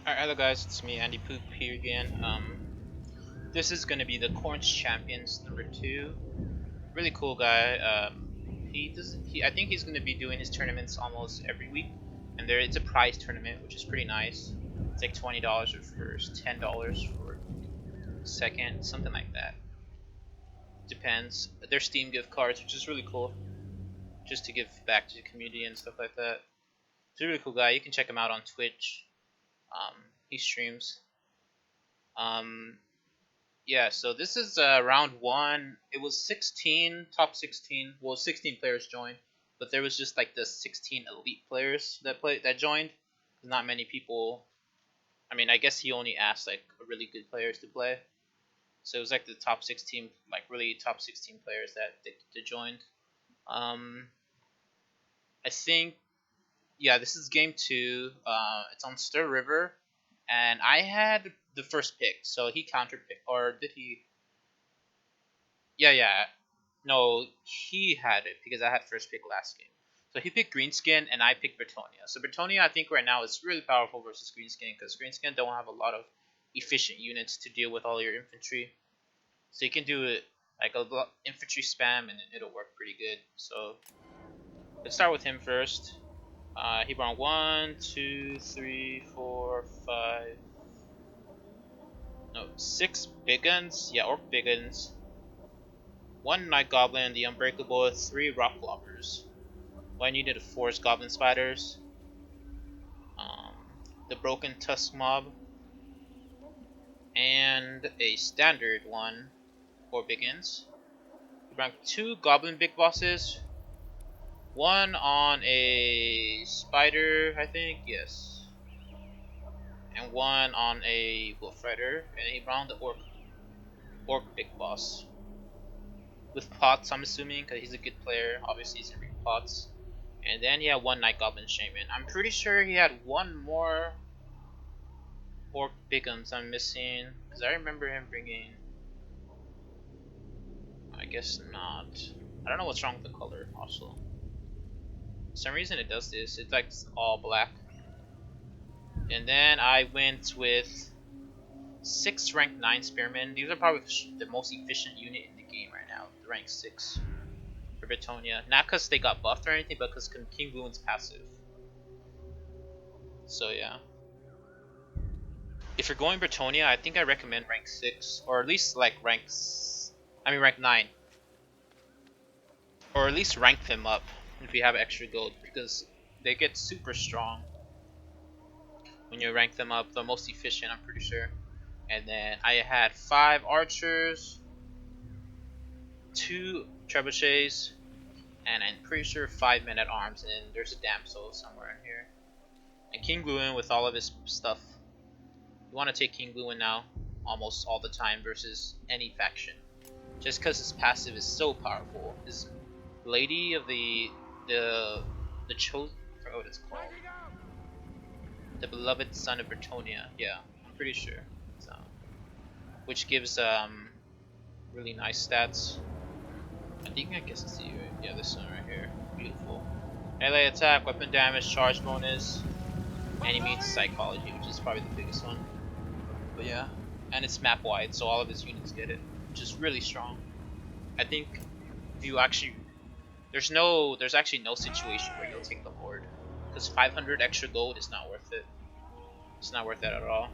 Alright, hello guys, it's me, Andy Poop here again. This is gonna be the Corns Champions #2. Really cool guy. I think he's gonna be doing his tournaments almost every week, and it's a prize tournament, which is pretty nice. It's like $20 for first, $10 for second, something like that. Depends. There's Steam gift cards, which is really cool, just to give back to the community and stuff like that. He's a really cool guy. You can check him out on Twitch. Um, he streams. Um, Yeah, so this is round one. It was 16, top 16. Well, 16 players joined, but there was just like the 16 elite players that joined. Not many people. I mean, I guess he only asked like really good players to play. So it was like the top 16, like really top 16 players that joined. Um, I think yeah, this is game two. It's on Stir River, and I had the first pick, so he counter picked, or did he? Yeah, yeah. No, he had it because I had first pick last game. So he picked Greenskin and I picked Bretonia. So Bretonia I think right now is really powerful versus Greenskin because Greenskin don't have a lot of efficient units to deal with all your infantry. So you can do it like a lot infantry spam and it'll work pretty good. So let's start with him first. He brought 1, 2, 3, 4, 5, no, 6 big guns. Yeah, orc big guns. 1 night goblin, the unbreakable, 3 rock lobbers. What I needed 4 is goblin spiders. Um, the broken tusk mob, and a standard one for begins. We rank 2 goblin big bosses. 1 on a spider, I think, yes. And 1 on a wolf rider, and he brought the orc big boss. With pots, I'm assuming, because he's a good player. Obviously, he's gonna bring pots. And then he had 1 night goblin shaman. I'm pretty sure he had 1 more orc bigums I'm missing, because I remember him bringing. I guess not. I don't know what's wrong with the color. Also, for some reason it does this. It's like all black. And then I went with 6 rank 9 spearmen. These are probably the most efficient unit in the game right now. The rank 6 for Bretonia. Not because they got buffed or anything, but because King Ruin's passive. So yeah. If you're going Bretonia, I think I recommend rank 6, or at least like rank 9, or at least rank them up if you have extra gold, because they get super strong when you rank them up. The most efficient, I'm pretty sure. And then I had 5 archers, 2 trebuchets, and I'm pretty sure 5 men at arms. And there's a damsel somewhere in here. And King Gluin with all of his stuff. You want to take King Gluin now, almost all the time versus any faction, just because his passive is so powerful. His Lady of the chosen, I forgot what it's called. The beloved son of Bretonia. Yeah, I'm pretty sure. So, which gives really nice stats. I think I guess it's yeah, this one right here. Beautiful. Melee attack, weapon damage, charge bonus, and he means psychology, which is probably the biggest one. But yeah, and it's map wide, so all of his units get it, which is really strong. I think if you actually there's actually no situation where you'll take the Lord, because 500 extra gold is not worth it. It's not worth it at all.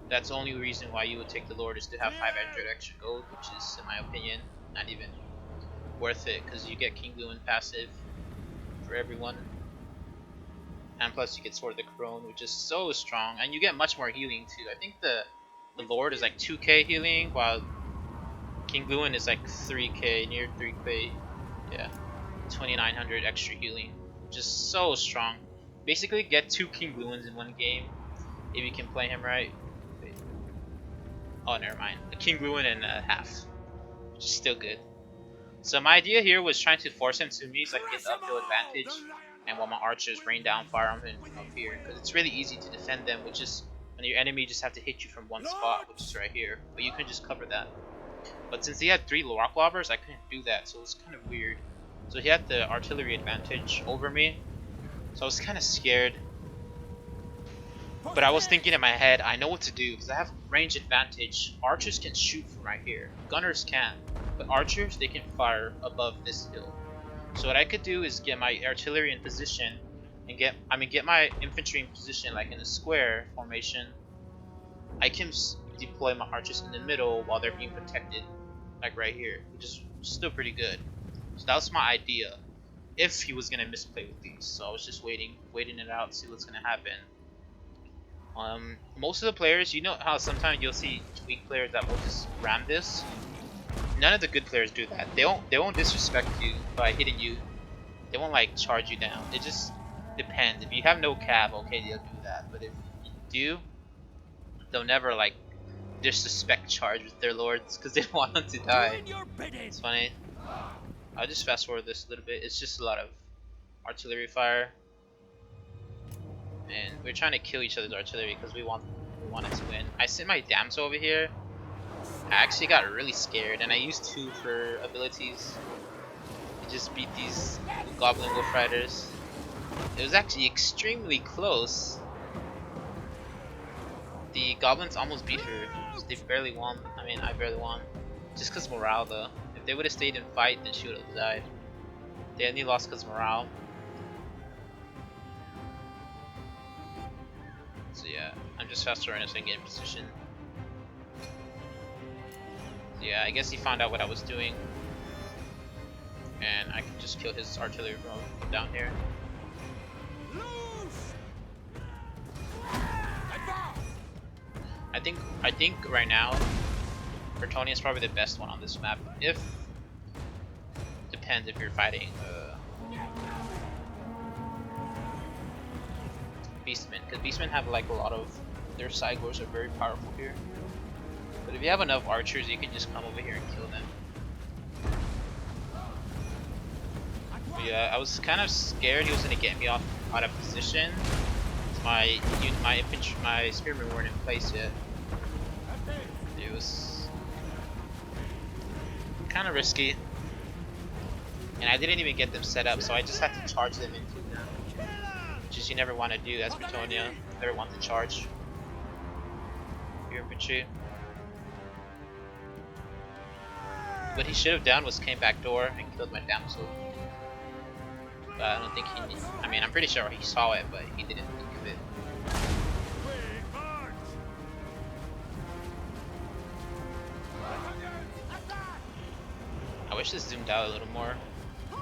That's the only reason why you would take the Lord, is to have 500 extra gold, which is, in my opinion, not even worth it, because you get King Gluin passive for everyone. And plus you get Sword of the Crone, which is so strong, and you get much more healing too. I think the Lord is like 2k healing, while King Gluin is like 3k, near 3k. Yeah. 2900 extra healing, just so strong. Basically get 2 King Gluins in one game if you can play him right. Wait. Oh, never mind. A King Gluin and a half, which is still good. So my idea here was trying to force him to me so I can get the uphill advantage, and while my archers rain down fire on him up here, because it's really easy to defend them, which is when your enemy just have to hit you from one spot, which is right here. But you can just cover that. But since he had 3 rock lobbers, I couldn't do that, so it was kind of weird. So he had the artillery advantage over me, so I was kind of scared. But I was thinking in my head, I know what to do because I have range advantage. Archers can shoot from right here. Gunners can't. But archers, they can fire above this hill. So what I could do is get my artillery in position and get my infantry in position like in a square formation. I can deploy my archers in the middle while they're being protected like right here, which is still pretty good. So that was my idea if he was gonna misplay with these. So I was just waiting it out, see what's gonna happen. Most of the players, you know how sometimes you'll see weak players that will just ram this. None of the good players do that. They won't disrespect you by hitting you. They won't like charge you down. It just depends. If you have no cav, okay, they'll do that. But if you do, they'll never like disrespect charge with their lords because they don't want them to die. It's funny. I'll just fast forward this a little bit. It's just a lot of artillery fire. And we're trying to kill each other's artillery because we wanted to win. I sent my damsel over here. I actually got really scared, and I used 2 for abilities to just beat these goblin wolf riders. It was actually extremely close. The goblins almost beat her. They barely won. I mean, I barely won. Just because morale, though. If they would have stayed in fight, then she would have died. They only lost because morale. So yeah, I'm just fast forwarding so I can get in position. So yeah, I guess he found out what I was doing. And I can just kill his artillery from down here. I think right now Bretonnia is probably the best one on this map. Depends if you're fighting Beastmen, because Beastmen have like a lot of their side wars are very powerful here. But if you have enough archers, you can just come over here and kill them. But yeah, I was kind of scared he was gonna get me out of position. My spearmen weren't in place yet. It was kind of risky, and I didn't even get them set up, so I just had to charge them into them. Which is you never want to do as Bretonnia. Never want to charge your infantry. What he should have done was came back door and killed my damsel. But I don't think he did. I mean, I'm pretty sure he saw it, but he didn't think of it. I wish this zoomed out a little more.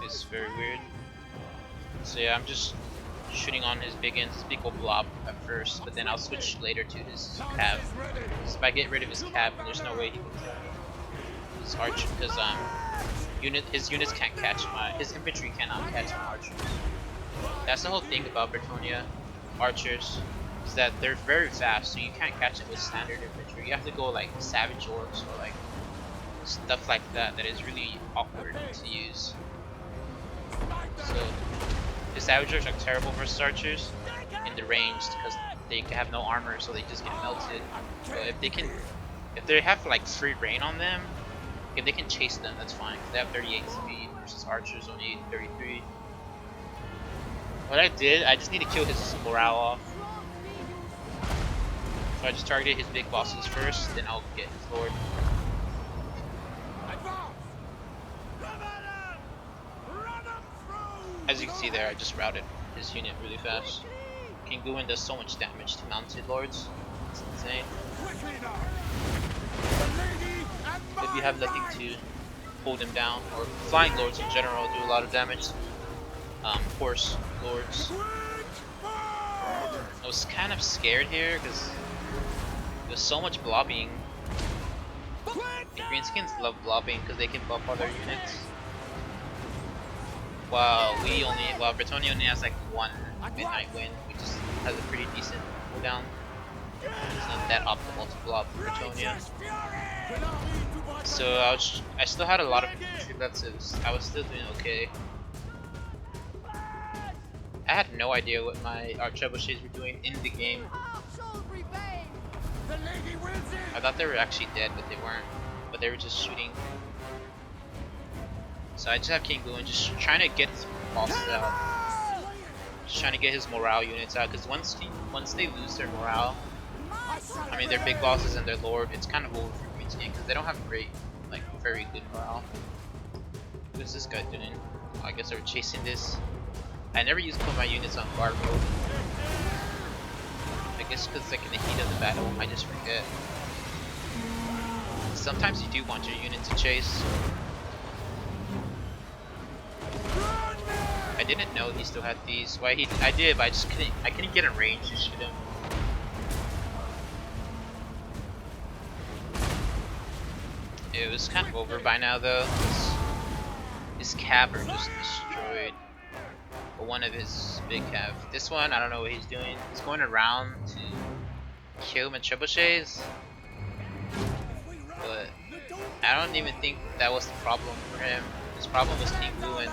It's very weird. So yeah, I'm just shooting on his big old blob at first, but then I'll switch later to his cav. So if I get rid of his cav, there's no way he can kill his archer, because his units can't catch his infantry cannot catch my archers. That's the whole thing about Bretonnia archers, is that they're very fast, so you can't catch them with standard infantry. You have to go like savage orcs or like stuff like that is really awkward to use. So the savagers are terrible versus archers in the range because they have no armor, so they just get melted. But if they have like free reign on them, if they can chase them, that's fine. They have 38 speed versus archers only 33. What I did, I just need to kill his morale off. So I just targeted his big bosses first, then I'll get his lord. As you can see there, I just routed his unit really fast. King Guin does so much damage to mounted lords. It's insane. If you have nothing to hold him down, or flying lords in general do a lot of damage. Horse lords. I was kind of scared here because there's so much blobbing. The greenskins love blobbing because they can buff all their units. While Bretonnia only has like 1 midnight wind, which has a pretty decent cooldown. It's not that optimal to blob for Bretonnia. So I still had a lot of infantry left, so I was still doing okay. I had no idea what my trebuchets were doing in the game. I thought they were actually dead, but they weren't. But they were just shooting. So I just have King Guin just trying to get some bosses out. Just trying to get his morale units out, because once they lose their morale, I mean their big bosses and their lord, it's kind of over for Queen's game because they don't have great, like very good morale. What's this guy doing? Oh, I guess they're chasing this. I never used to put my units on guard mode. I guess because like in the heat of the battle, I just forget. Sometimes you do want your unit to chase. I didn't know he still had these. Why I did, but I couldn't get in range to shoot him. It was kind of over by now though. His cav are just destroyed. But one of his big cav. This one, I don't know what he's doing. He's going around to kill my trebuchets. But I don't even think that was the problem for him. His problem was King Lewin.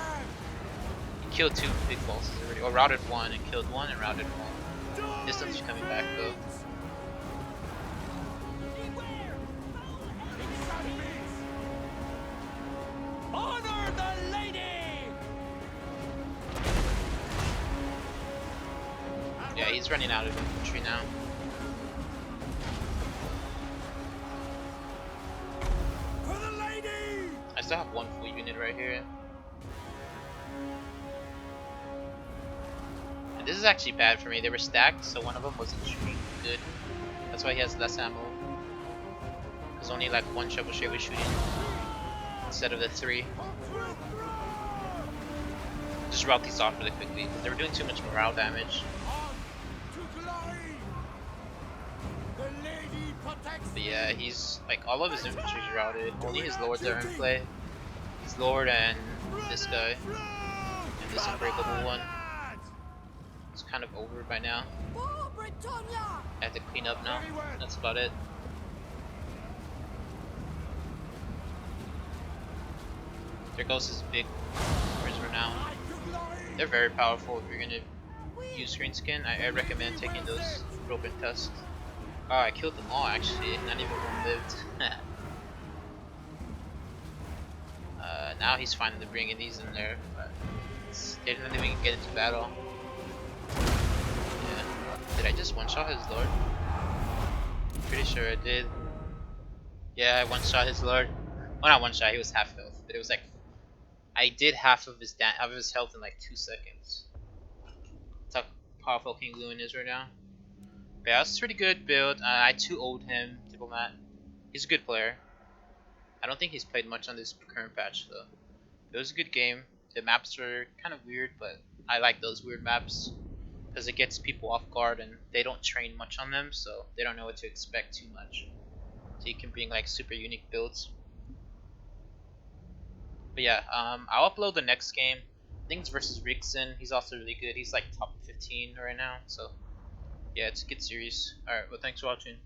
He killed 2 big bosses already. Or routed 1 and killed 1 and routed 1. This one's coming back though. Honor the lady! Yeah, he's running out of infantry now. For the lady! I still have 1 full unit right here. And this is actually bad for me. They were stacked, so one of them wasn't shooting good. That's why he has less ammo. There's only like 1 trebuchet was shooting instead of the 3. Just route these off really quickly because they were doing too much morale damage. But yeah, he's like all of his infantry is routed. Only his lords are in play. His lord and this guy and this unbreakable one. It's kind of over by now. I have to clean up now. That's about it. There goes his big prisoner now. They're very powerful if you're gonna use green skin. I recommend taking those broken tusks. Oh, I killed them all actually. Not even one lived. Now he's finally bringing these in there, but they didn't even get into battle. Yeah. Did I just one-shot his lord? Pretty sure I did. Yeah, I one-shot his lord. Well, not one-shot. He was half health, but it was like I did half of his health in like 2 seconds. That's how powerful King Lewin is right now. But yeah, that's a pretty good build. I 2-0'd him, Diplomat. He's a good player. I don't think he's played much on this current patch though. It was a good game. The maps were kind of weird, but I like those weird maps because it gets people off guard and they don't train much on them, so they don't know what to expect too much. So you can bring like super unique builds. But yeah, I'll upload the next game. I think it's versus Rixon. He's also really good. He's like top 15 right now. So yeah, it's a good series. Alright, well thanks for watching.